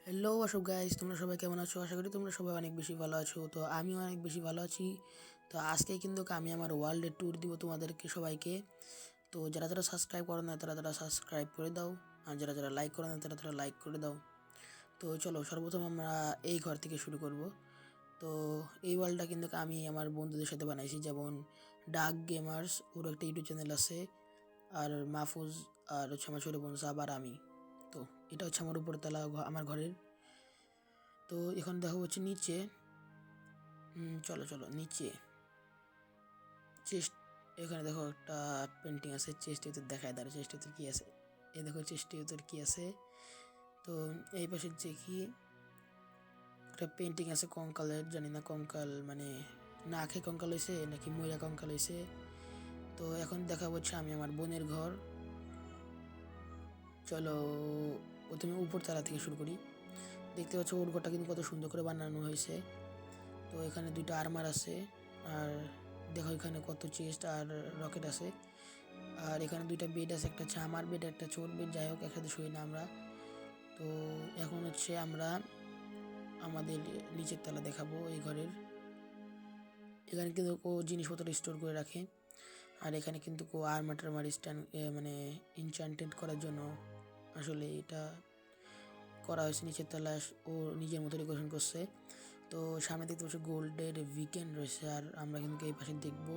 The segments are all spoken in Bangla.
হ্যালো হোয়াটসঅ্যাপ গাইস, তোমরা সবাই কেমন আছো? আশা করি তোমরা সবাই অনেক বেশি ভালো আছো। তো আমিও অনেক বেশি ভালো আছি। তো আজকে কিন্তু আমি আমার ওয়ার্ল্ডের ট্যুর দিব তোমাদেরকে সবাইকে। তো যারা যারা সাবস্ক্রাইব করো না তারা সাবস্ক্রাইব করে দাও, আর যারা যারা লাইক করো না তারা লাইক করে দাও। তো চলো সর্বপ্রথম আমরা এই ঘর থেকে শুরু করব। তো এই ওয়ার্ল্ডটা কিন্তু আমি আমার বন্ধুদের সাথে বানাইছি, যেমন ডার্ক গেমার্স, ওর একটা ইউটিউব চ্যানেল আছে, আর মাহফুজ, আর হচ্ছে আমার ছোটো বোন আবার আমি। তো এটা হচ্ছে আমার উপরতলা আমার ঘরের। তো এখন দেখো হচ্ছে নিচে। চলো চলো নিচে চেস্ট, এখানে দেখো একটা পেন্টিং আছে, চেস্টের ভিতর দেখায় দাঁড়া চেস্টের ভিতর কী আছে। এই দেখো চেস্টের ভিতর কী আছে। তো এই পাশে যে কি একটা পেন্টিং আছে কঙ্কালের, জানি না কঙ্কাল মানে না খেয়ে কঙ্কাল হয়েছে নাকি ময়রা কঙ্কাল হয়েছে। তো এখন দেখা হচ্ছে আমি আমার বোনের ঘর। চলো প্রথমে উপরতলা থেকে শুরু করি। দেখতে পাচ্ছ ওর ঘরটা কিন্তু কত সুন্দর করে বানানো হয়েছে। তো এখানে দুইটা আর্মার আছে, আর দেখো এখানে কত চেস্ট আর রকেট আছে। আর এখানে দুইটা বেড আছে, একটা হচ্ছে আমার বেড, একটা ছোট বেড। যাই হোক, একসাথে শুই না আমরা। তো এখন হচ্ছে আমরা আমাদের নিচের তলা দেখাবো এই ঘরের। এখানে কিন্তু ও জিনিসপত্র স্টোর করে রাখে। আর এখানে কিন্তু ও আর্মার টার্মার স্ট্যান্ড মানে ইনচান্টেড করার জন্য আসলে এটা করা হয়েছে। নিচের তলায় ও নিজের মতো ডেকোরেশন করছে। তো সামনে দেখতে পাচ্ছি গোল্ডের উইকেন্ড রয়েছে। আর আমরা কিন্তু এই পাশে দেখব,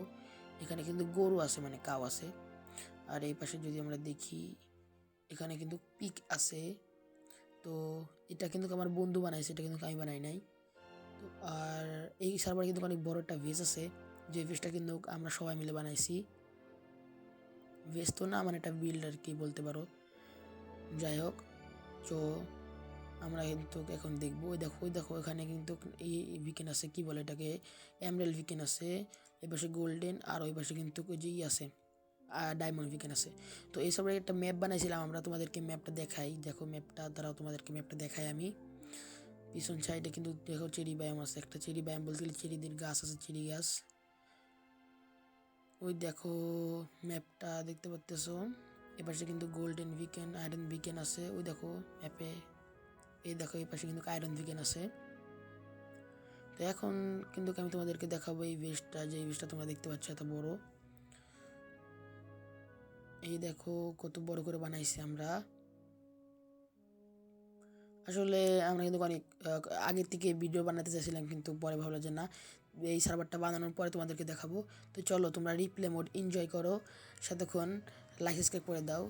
এখানে কিন্তু গরু আছে মানে কাউ আছে। আর এই পাশে যদি আমরা দেখি, এখানে কিন্তু পিক আছে। তো এটা কিন্তু আমার বন্ধু বানাইছে, এটা কিন্তু আমি বানাই নাই। তো আর এই সার্ভারে কিন্তু অনেক বড় একটা ভেজ আছে, যে ভেজটা কিন্তু আমরা সবাই মিলে বানাইছি। ভেজ তো না, মানে একটা বিল্ড আর কি বলতে পারো। যাই হোক, তো আমরা কিন্তু এখন দেখবো। ওই দেখো এখানে কিন্তু এই উইকেন আছে, কি বলে এটাকে, এমরাল্ড উইকেন আছে। এই পাশে গোল্ডেন, আর ওই পাশে কিন্তু যে আছে ডায়মন্ড উইকেন আছে। তো এইসব একটা ম্যাপ বানাইছিলাম আমরা, তোমাদেরকে ম্যাপটা দেখাই। দেখো ম্যাপটা দ্বারাও তোমাদেরকে ম্যাপটা দেখাই আমি। পিছন সাইডে কিন্তু দেখো চেরি ব্যায়াম আছে, একটা চেরি ব্যায়াম বলতে গেলে চেরিদের গাছ আছে, চেরি গাছ। ওই দেখো ম্যাপটা দেখতে পাচ্তেছো। এপাশে কিন্তু গোল্ডেন উইকেন, আয়রন উইকেন আছে ওই দেখো ম্যাপে। এই দেখো এই পাশে কিন্তু আয়রন উইকেন আছে। তো এখন কিন্তু আমি তোমাদেরকে দেখাবো এই ভেস্টটা, যে ভেস্টটা তোমরা দেখতে পাচ্ছ এত বড়। এই দেখো কত বড় করে বানাইছি আমরা। আসলে আমরা কিন্তু অনেক আগের থেকে ভিডিও বানাতে চাইছিলাম, কিন্তু পরে ভাবলাম যে না, এই সার্ভারটা বানানোর পরে তোমাদেরকে দেখাবো। তো চলো তোমরা রিপ্লে মোড এনজয় করো, সাথেক্ষণ লাইক সাবস্ক্রাইব করে দাও।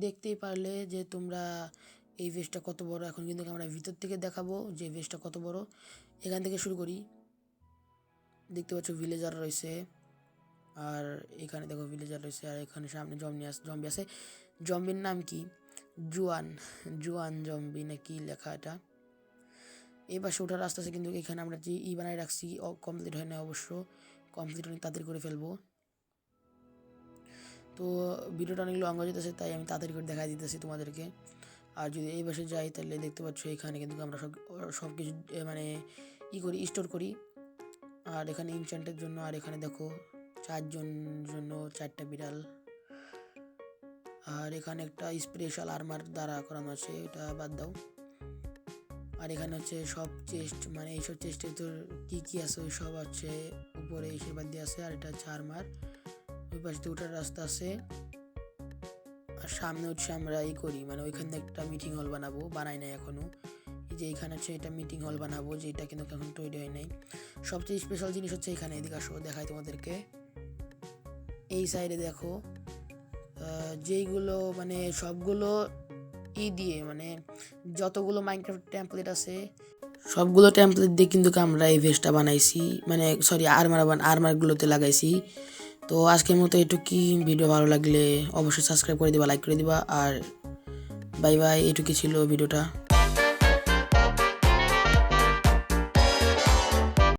দেখতেই পারলে যে তোমরা এই ভেস্টটা কত বড়। এখন কিন্তু আমরা ভিতর থেকে দেখাবো যে ভেস্টটা কত বড়। এখান থেকে শুরু করি। দেখতে পাচ্ছ ভিলেজার রয়েছে, আর এখানে দেখো ভিলেজার রয়েছে, আর এখানে সামনে জম্বি আছে। জম্বির নাম কি, জুয়ান, জুয়ান জম্বি না কি লেখা এটা। এই পাশে ওঠার রাস্তা আছে, কিন্তু এখানে আমরা যে বানায় রাখছি কমপ্লিট হয় না, অবশ্য কমপ্লিট অনেক তাড়াতাড়ি করে ফেলবো। তো ভিডিওটা অনেক লং হয়ে যেতেছে, তাই আমি তাড়াতাড়ি করে দেখা দিতেছি তোমাদেরকে। আর যদি এই পাশে যাই তাহলে দেখতে পাচ্ছ এখানে কিন্তু আমরা সব কিছু মানে করি, স্টোর করি। আর এখানে ইনচান্টের জন্য, আর এখানে দেখো 4 জন জন্য 4টা বিড়াল। আর এখানে একটা স্পেশাল আর্মার দ্বারা করানো আছে, এটা বাদ দাও। আর এখানে হচ্ছে সব চেস্ট, মানে এইসব চেস্টের ভিতর কী আছে ওই সব হচ্ছে উপরে এসে বাদ দিয়ে আছে। আর এটা হচ্ছে আর্মার। ওই পাশে দিয়ে ওঠার রাস্তা আছে। আর সামনে হচ্ছে আমরা করি, মানে ওইখানে একটা মিটিং হল বানাই নাই এখনো। এই যে এইখানে হচ্ছে এটা মিটিং হল বানাবো, যেটা কিন্তু এখন তৈরি হয় নাই। সবচেয়ে স্পেশাল জিনিস হচ্ছে এখানে, এদিকে আসো দেখাই তোমাদেরকে। এই সাইডে দেখো যেইগুলো মানে সবগুলো দিয়ে মানে যতগুলো মাইনক্রাফট টেমপ্লেট আছে সবগুলো টেমপ্লেট দিয়ে কিন্তু আমরা এই ভেস্টটা বানাইছি, মানে সরি আর্মারগুলোতে লাগাইছি। তো আজকের মতো এটুকুই। ভিডিও ভালো লাগলে অবশ্যই সাবস্ক্রাইব করে দিবা, লাইক করে দিবা, আর বাই বাই। এটুকুই ছিল ভিডিওটা।